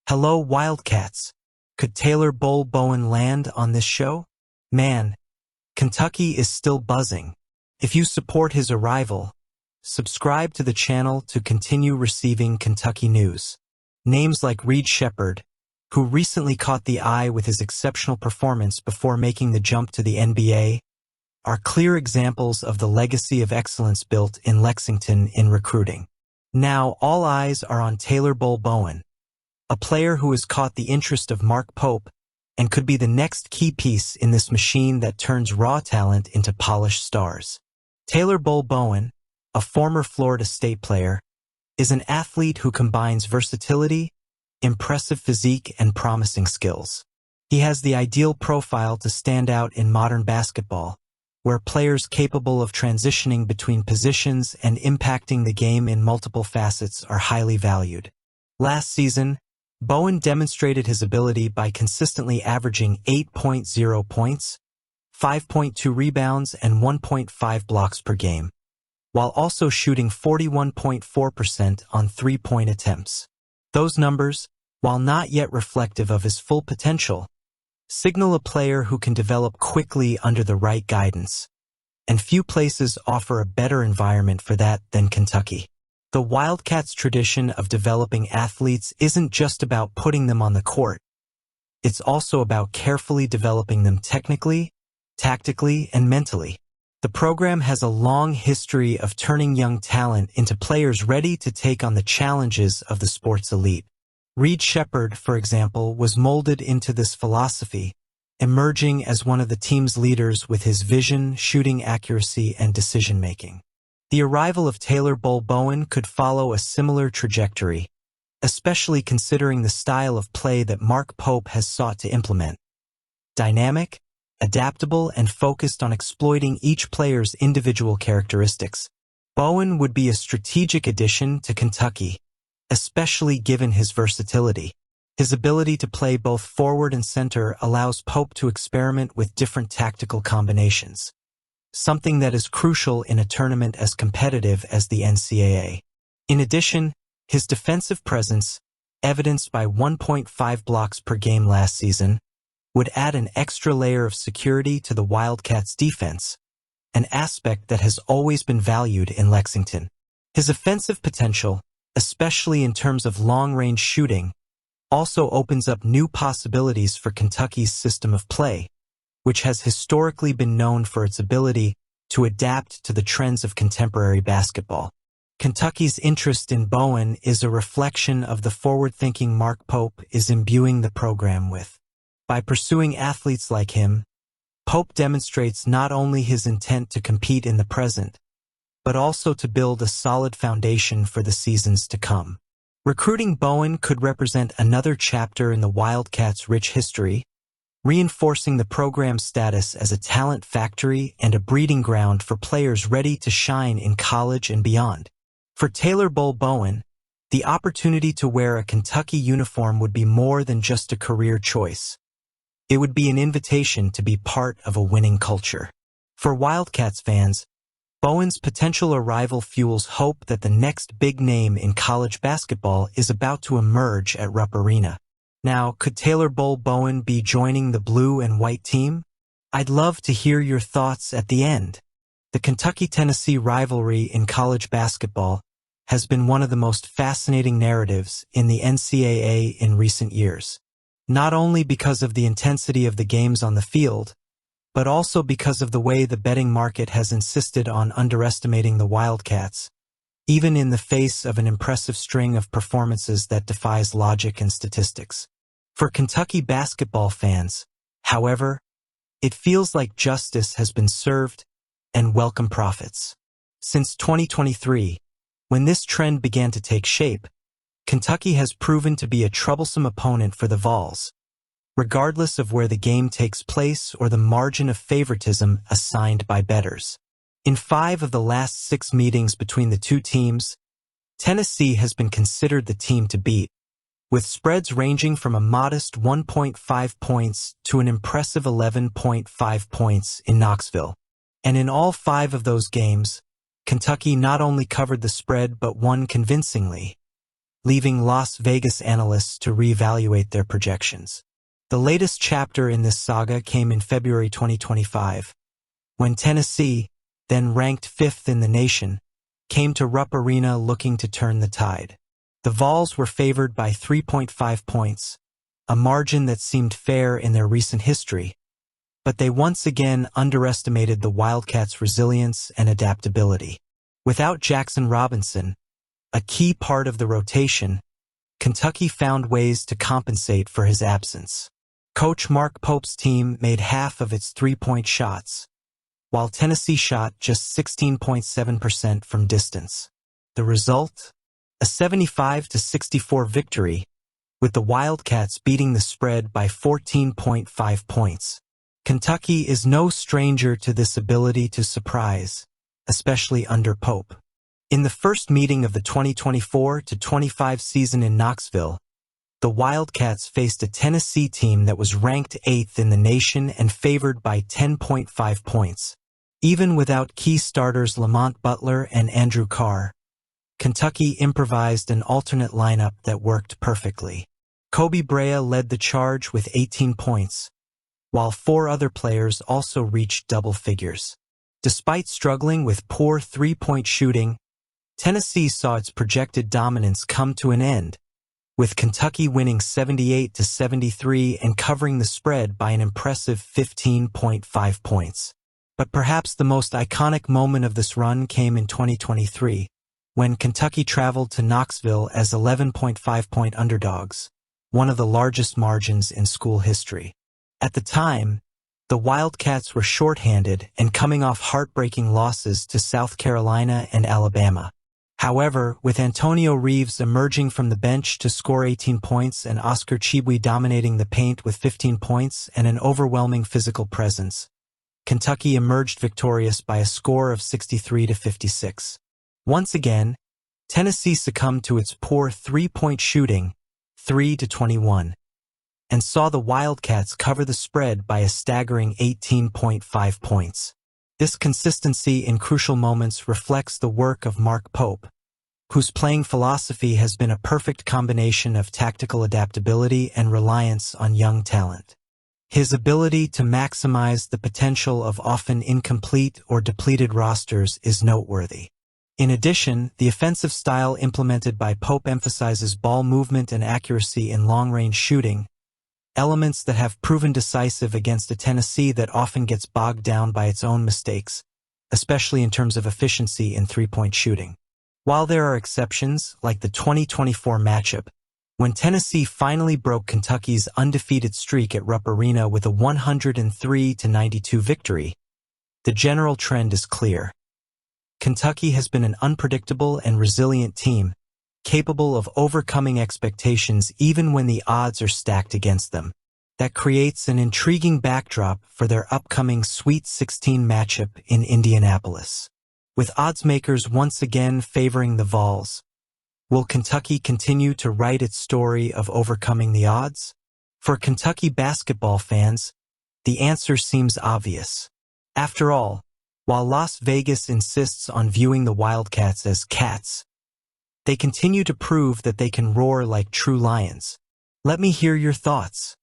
Hello, Wildcats. Could Taylor Bol Bowen land on this show? Man, Kentucky is still buzzing. If you support his arrival, subscribe to the channel to continue receiving Kentucky news. Names like Reed Sheppard, who recently caught the eye with his exceptional performance before making the jump to the NBA, are clear examples of the legacy of excellence built in Lexington in recruiting. Now all eyes are on Taylor Bol Bowen, a player who has caught the interest of Mark Pope and could be the next key piece in this machine that turns raw talent into polished stars. Taylor Bol Bowen, a former Florida State player, is an athlete who combines versatility, impressive physique, and promising skills. He has the ideal profile to stand out in modern basketball, where players capable of transitioning between positions and impacting the game in multiple facets are highly valued. Last season, Bowen demonstrated his ability by consistently averaging 8.0 points, 5.2 rebounds, and 1.5 blocks per game, while also shooting 41.4% on three-point attempts. Those numbers, while not yet reflective of his full potential, signal a player who can develop quickly under the right guidance, and few places offer a better environment for that than Kentucky. The Wildcats' tradition of developing athletes isn't just about putting them on the court. It's also about carefully developing them technically, tactically, and mentally. The program has a long history of turning young talent into players ready to take on the challenges of the sport's elite. Reed Sheppard, for example, was molded into this philosophy, emerging as one of the team's leaders with his vision, shooting accuracy, and decision-making. The arrival of Taylor Bol Bowen could follow a similar trajectory, especially considering the style of play that Mark Pope has sought to implement. Dynamic, adaptable, and focused on exploiting each player's individual characteristics, Bowen would be a strategic addition to Kentucky, especially given his versatility. His ability to play both forward and center allows Pope to experiment with different tactical combinations, something that is crucial in a tournament as competitive as the NCAA. In addition, his defensive presence, evidenced by 1.5 blocks per game last season, would add an extra layer of security to the Wildcats' defense, an aspect that has always been valued in Lexington. His offensive potential, especially in terms of long-range shooting, also opens up new possibilities for Kentucky's system of play, which has historically been known for its ability to adapt to the trends of contemporary basketball. Kentucky's interest in Bowen is a reflection of the forward-thinking Mark Pope is imbuing the program with. By pursuing athletes like him, Pope demonstrates not only his intent to compete in the present, but also to build a solid foundation for the seasons to come. Recruiting Bowen could represent another chapter in the Wildcats' rich history, reinforcing the program's status as a talent factory and a breeding ground for players ready to shine in college and beyond. For Taylor Bol Bowen, the opportunity to wear a Kentucky uniform would be more than just a career choice. It would be an invitation to be part of a winning culture. For Wildcats fans, Bowen's potential arrival fuels hope that the next big name in college basketball is about to emerge at Rupp Arena. Now, could Taylor Bol Bowen be joining the blue and white team? I'd love to hear your thoughts at the end. The Kentucky-Tennessee rivalry in college basketball has been one of the most fascinating narratives in the NCAA in recent years, not only because of the intensity of the games on the field, but also because of the way the betting market has insisted on underestimating the Wildcats, even in the face of an impressive string of performances that defies logic and statistics. For Kentucky basketball fans, however, it feels like justice has been served and welcome profits. Since 2023, when this trend began to take shape, Kentucky has proven to be a troublesome opponent for the Vols, regardless of where the game takes place or the margin of favoritism assigned by bettors. In 5 of the last 6 meetings between the two teams, Tennessee has been considered the team to beat, with spreads ranging from a modest 1.5 points to an impressive 11.5 points in Knoxville. And in all 5 of those games, Kentucky not only covered the spread but won convincingly, leaving Las Vegas analysts to reevaluate their projections. The latest chapter in this saga came in February 2025, when Tennessee, then ranked 5th in the nation, came to Rupp Arena looking to turn the tide. The Vols were favored by 3.5 points, a margin that seemed fair in their recent history, but they once again underestimated the Wildcats' resilience and adaptability. Without Jackson Robinson, a key part of the rotation, Kentucky found ways to compensate for his absence. Coach Mark Pope's team made half of its three-point shots, while Tennessee shot just 16.7% from distance. The result? A 75-64 victory, with the Wildcats beating the spread by 14.5 points. Kentucky is no stranger to this ability to surprise, especially under Pope. In the first meeting of the 2024-25 season in Knoxville, the Wildcats faced a Tennessee team that was ranked 8th in the nation and favored by 10.5 points. Even without key starters Lamont Butler and Andrew Carr, Kentucky improvised an alternate lineup that worked perfectly. Kobe Brea led the charge with 18 points, while 4 other players also reached double figures. Despite struggling with poor three-point shooting, Tennessee saw its projected dominance come to an end, with Kentucky winning 78-73 and covering the spread by an impressive 15.5 points. But perhaps the most iconic moment of this run came in 2023, when Kentucky traveled to Knoxville as 11.5-point underdogs, one of the largest margins in school history. At the time, the Wildcats were shorthanded and coming off heartbreaking losses to South Carolina and Alabama. However, with Antonio Reeves emerging from the bench to score 18 points and Oscar Tshiebwe dominating the paint with 15 points and an overwhelming physical presence, Kentucky emerged victorious by a score of 63-56. Once again, Tennessee succumbed to its poor three-point shooting, 3-21, and saw the Wildcats cover the spread by a staggering 18.5 points. This consistency in crucial moments reflects the work of Mark Pope, whose playing philosophy has been a perfect combination of tactical adaptability and reliance on young talent. His ability to maximize the potential of often incomplete or depleted rosters is noteworthy. In addition, the offensive style implemented by Pope emphasizes ball movement and accuracy in long-range shooting, elements that have proven decisive against a Tennessee that often gets bogged down by its own mistakes, especially in terms of efficiency in three-point shooting. While there are exceptions, like the 2024 matchup, when Tennessee finally broke Kentucky's undefeated streak at Rupp Arena with a 103-92 victory, the general trend is clear. Kentucky has been an unpredictable and resilient team, capable of overcoming expectations even when the odds are stacked against them. That creates an intriguing backdrop for their upcoming Sweet 16 matchup in Indianapolis. With odds makers once again favoring the Vols, will Kentucky continue to write its story of overcoming the odds? For Kentucky basketball fans, the answer seems obvious. After all, while Las Vegas insists on viewing the Wildcats as cats, they continue to prove that they can roar like true lions. Let me hear your thoughts.